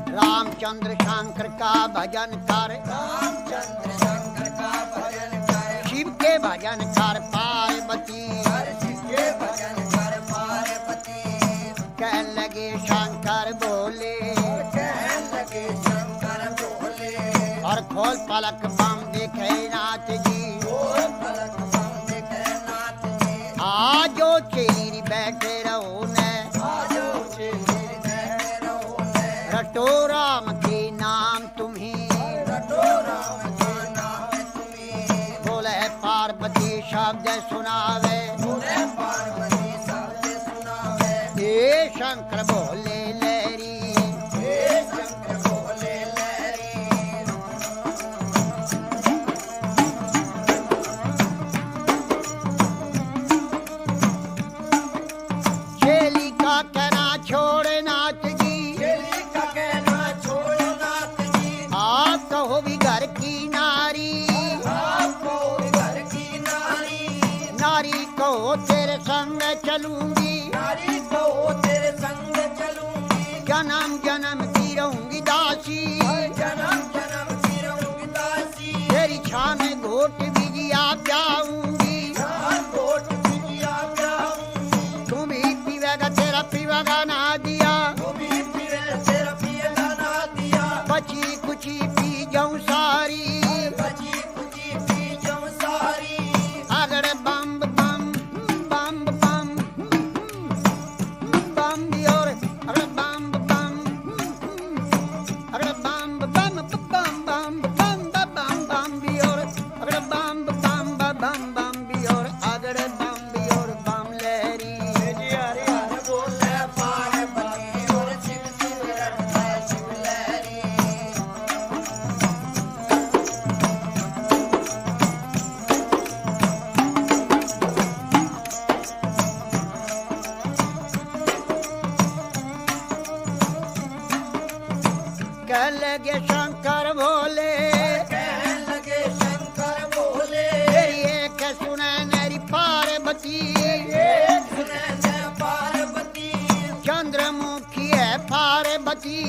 रामचंद्र शंकर का भजन कर, रामचंद्र शंकर का भजन कर, शिव के भजन कर पार्वती। शिव के भजन कर पार्वती। कह लगे शंकर बोले, कहने लगे शंकर बोले, और खोल पलक बम देखे नाथ जी। खोल पलक बम देखे नाथ जी। आजो चेरी बैठे रहो ने, आजो चेली बैठे रहो ने, रटो राम के नाम तुम्हें। रटो राम के नाम तुम्हें। बोले पार्वती शब्द सुनावे, बोले पार्वती शब्द सुनावे। हे शंकर बोले लहरी, हे शंकर बोले लहरी। चेली का कहना छोड़ नाथ जी। चेली का कहना छोड़ो नाथ जी। आप कहो भी घर की नारी, आपको घर की नारी, नारी कहो तेरे संग चलूंगी। नारी को तेरे संग चलूंगी। जन्म जन्म की रहूंगी दासी, जन्म जन्म की रहूंगी दासी। तेरी छां में घोट बिजिया जाऊंगी। जान कोट बिटिया जाऊंगी। तू भी पीवेगा तेरा पीवेगा ना दिया, तू भी पीवे तेरा पिएगा ना दिया। बची कुची पी जाऊं सारी। बची कुची पी जाऊं सारी। अगड़ बम बम बम बम बम भी और अगड़ बम बम अगड़ बम बम बम बम बम बम बम भी और अगड़ बम बम बम बम भी और अगड़ बम भी और बम लहरी। हरे हरे बोले पार्वती और शिव शिव रटता शिव लहरी। कह लगे शंकर भोले, कहने लगे शंकर बोले, तेरी एक सुने मेरी पार्वती। एक सुने जय पार्वती। चंद्रमुखी है पार्वती,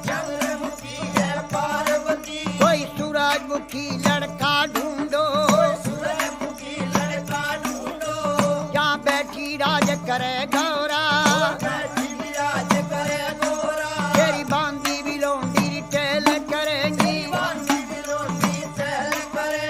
चंद्रमुखी है पार्वती। कोई सूरजमुखी लड़का ढूंढो, सूरजमुखी लड़का ढूंढो। जहाँ बैठी राज करे गौरा। बैठी विराज करे गोरा। तेरी बांदी भी लोंडी टेल करेंगी, बांधी बिलोटी चल करे।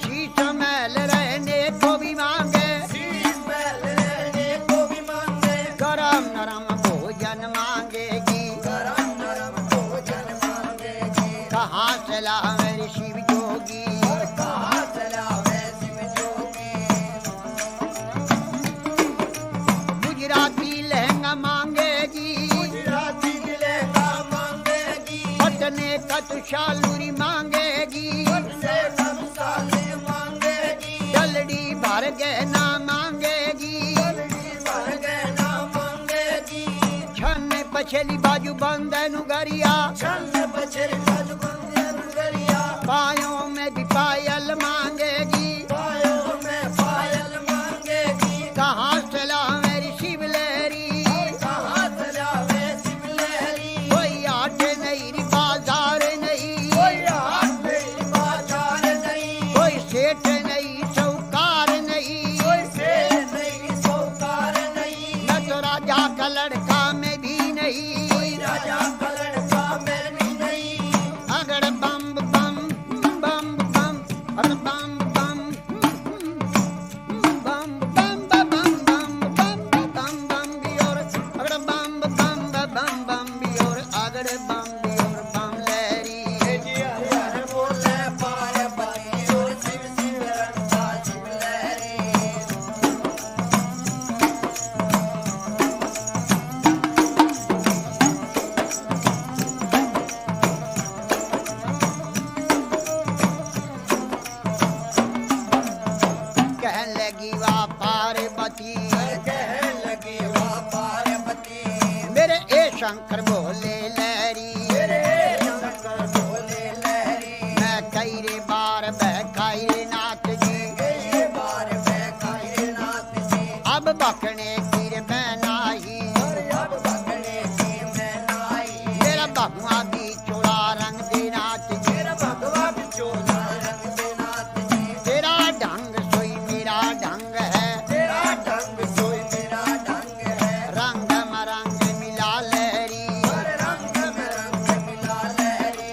शीश महल रहने को भी मांगे, शीश महल रहने को भी मांगे। गरम नरम भोजन मांगेगी। गरम नरम भोजन मांगेगी। कहाँ से लावे रे शिव जोगी, कहाँ चलावे शिव जोगी। गुजराती लहंगा मांगेगी, गुजराती लहंगा मांगेगी। पटने का तुषालूरी मांगेगी। से सब साले मांगेगी। जलडी भर गहना मांगेगी, भर गहना मांगेगी। छन पछली बाजू बंदनु गरिया। छल बछर गज बंदर गरिया। पायों में भी पायल मांगेगी। पायों में पायल मांगेगी। कहाँ से लावे रे शिव लहरी, कहाँ चलावे शिव लहरी। कोई आठ नहीं रे बाजार नहीं, कोई हाथ में बाजार नहीं। कोई सेठ नहीं चौकार नहीं। कोई शेर नहीं सौकार नहीं। न तो राजा का लड़का में भी नहीं। कोई राजा का लड़का में भी नहीं। अगड़ बम बम बम बम अगड़ बम बम बम बम बम बम बम बम बम भी और अगड़ बम बम बम बम भी और अगड़ बम भी और बम लहरी। हरे हरे बोले पार्वती और शिव शिव रटता शिव लहरी। कह लगी वाह पार्वती, कहने लगी वाह पार्वती। मेरे ए शंकर भोले लहरी। मेरे शंकर बोले लहरी। मैं कई रे बार बहकाई रे नाथ जी, कई बार मैं कायनात जी। अब बकने कीर में नाही, अब बकने की मैं नाई, मेरा भगवा भी चोला रंग दे नाच जी, मेरा भगवा बिचोला रंग दे नाथ जी, तेरा ढंग सोई मेरा ढंग है, तेरा ढंग सोई मेरा ढंग है, रंग मरंग मिला लहरी, हर रंग में रंग मिला लहरी,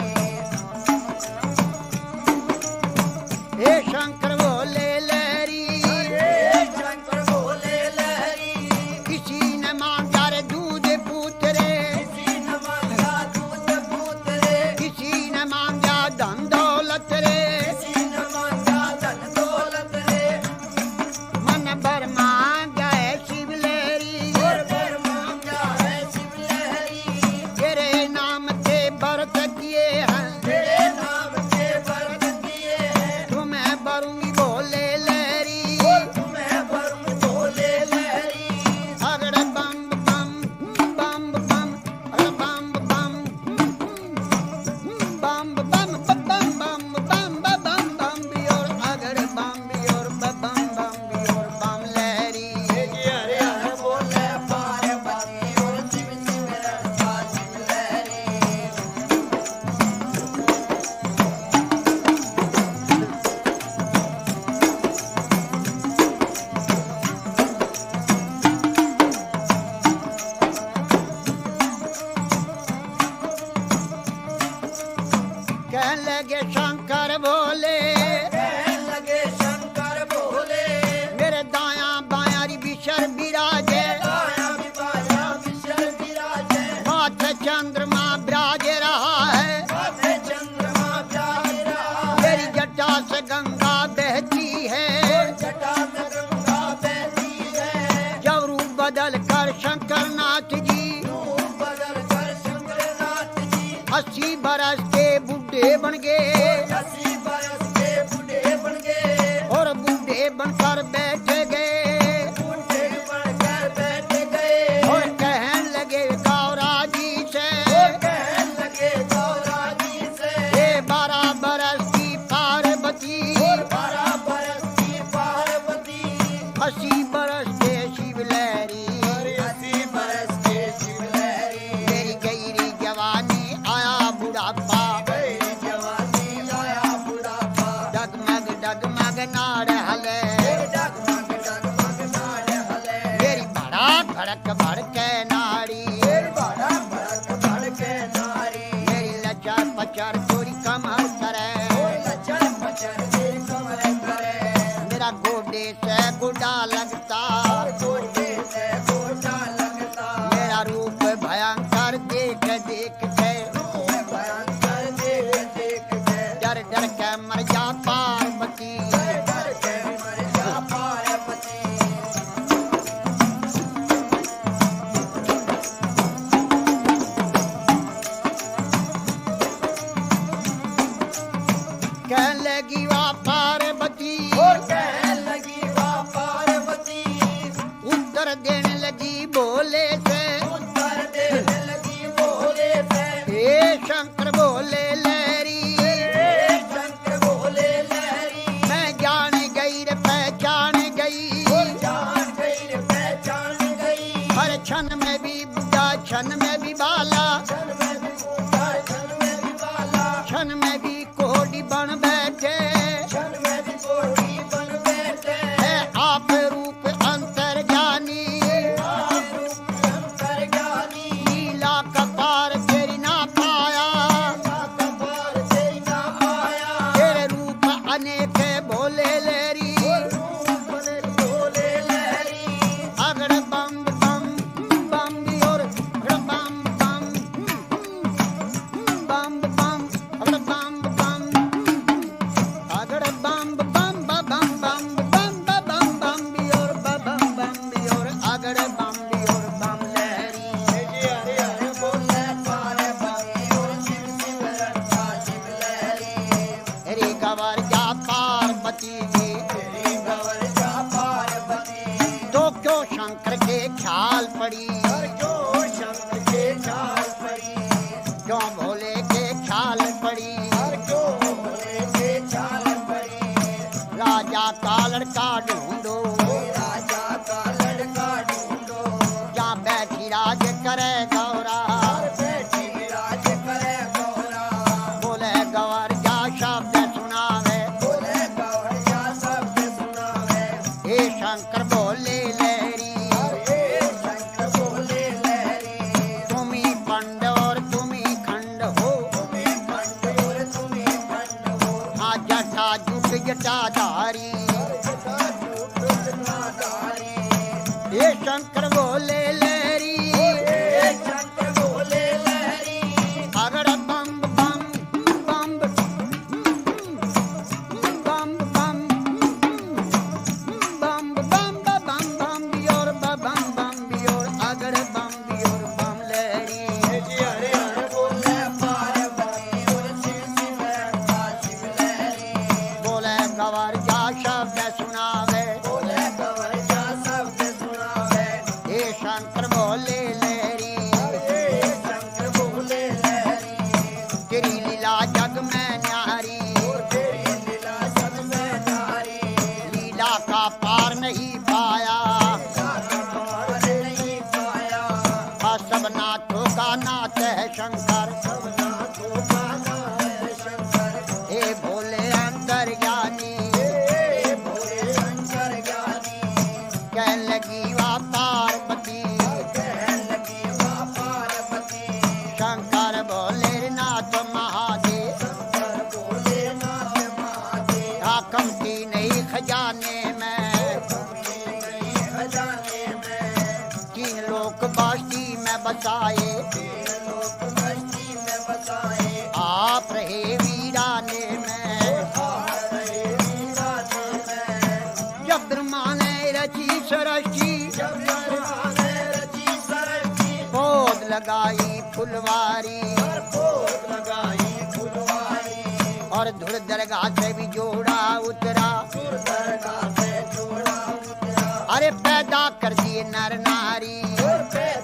हे शंकर बोले लहरी, हे शंकर बोले लहरी, किसी ने मांगा रे दूध पूतरे, किसी न मांगा दूध पूत रे, किसी ने मांगा धन दौलत रे, किसी न मांगा धन दौलत रे, मन भर मांगा है शिव लहरी, और भर मांगा है शिव लहरी, तेरे नाम से व्रत किए हैं, तेरे नाम से व्रत किए हैं, तुम्हें भरूंगी बोले लहरी, तुम्हें वरुण बोले लहरी, अगड़ बम बम बम बम अगड़ बम बम बम बम बम बम बम बम बम बियोर अगड़ बम बियोर बम बम बियोर बम लहरी, हरे हरे बोले पार्वती और शिव शिव रंगा शिव लहरी, कह लगे शंकर बोले कहने लगे शंकर बोले, मेरे दाया बाया री बिशर बिराजे, आया विवाया विशल विराजे, माथे चंद्रमा विराज रहा है, माथे चंद्रमा प्यार रहा, मेरी जटा से गंगा बहती है, जटा में गंगा बहती है, जब रूप बदल कर शंकर नाथ जी रूप बदल कर शंकरनाथ जी, 80 बरस के बूढ़े बन गए 80 बरस के बूढ़े बन गए, और बूढ़े बनकर बैठ गए बूढ़े बनकर बैठ गए, और कहने लगे गौरा जी से, कहने लगे गौरा जी से, ये 12 बरस की पार्वती 12 बरस की पार्वती, 80 बरस के शिव लहरी, 80 बरस के शिव लहरी, मेरी गहरी जवानी आया बुढ़ापा, गई जवानी आया बुढ़ापा, डगमग डगमग नाड़ हले, डगमग डगमग नाड़ हले, मेरी बड़ा भड़क भड़के नाड़ी, बड़ा भड़क भड़के नारी, मेरी लचर पचर चोरी कमर करे, लचर पचर के कमर करे, मेरा गोडे से गुडा लगता, गोटे से गोटा लगता, मेरा रूप भयंकर देख देख के भयंकर देख देख के, डर डर के मर जा पार्वती, डर के मर जा पार्वती, कह लगी वा पार्वती, कहने लगी वाह पार्वती, उत्तर देने लगी बोले से, उत्तर देने लगी बोले से, हे शंकर बोले लहरी, हे शंकर बोले लहरी, मैं जान गई रे पहचान गई, जान गई रे पहचान गई, हर क्षण में भी बुढ़ा क्षण में भी बाला, क्षण में भी बूढ़ा क्षण में भी बाला, क्षण में भी कोड़ी बन बैठे, क्षण में भी कोठी बन बैठे, है आप रूप अंतर ज्ञानी, अंतर ज्ञानी, लीला कपार तेरी ना पाया, कपार तेरी ना आया, तेरे रूप अनेक भोले लहरी, बने बोले लहरी, अगड़ बम बम बम बियोर अगड़ बम बम बम बम अगड़ बम बम अगड़ बम बम बम बम बम बम बम बियोर बम बम बियोर अगड़ बम बियोर बम लहरी, हरे हरे बोले पार्वती और शिव शिव रंगा शिव लहरी, रे गवर जा पार्वती जी, तेरी गवर जा पार्वती, तो क्यों शंकर के ख्याल पड़ी, और क्यों शंकर के ख्याल पड़ी, क्यों भोले के ख्याल पड़ी, और क्यों भोले के ख्याल पड़ी, राजा का लड़का ढूंढो, राजा का लड़का ये शंकर बोले लहरी शंकर बोले लहरी अगड़ बम बम बम बम बम बम बम बम बम बियोर बम बम बियोर अगड़ बम बियोर बम लहरी जी हरे हरे बोले पार्वती और शिव शिव रंगा शिव लहरी बोले गवर जा शब्द सुनावे बोले गवर जा शब्द सुनावे ये शंकर बोले लहरी शंकर बोले लहरी तेरी लीला जग में न्यारी तेरी लीला सब में नारी लीला का पार नहीं पाया पार नहीं पाया सब नाथों का नाथ है शंकर सबना तो गाना है शंकर हे भोले अंतर्ज्ञानी भोले शंकर ज्ञानी कह लगी वा पार्वती कहने लगी वाह पार्वती शंकर भोले नाथ महादेव शंकर बोले नाथ महादेव हाकम की नहीं खजाने में खजाने में तीन लोक बास्ती में बसाए लोक मस्ती में बसाए आप रहे वीराने में रहे वीराने में जब ब्रह्मा ने रची सरची जब ने रची सरची बोध लगाई फुलवारी पोत लगाई फुलवारी और धुर दरगाह से भी जोड़ा उतरा दरगाह से जोड़ा उतरा अरे पैदा कर दिए नर नारी और पैदा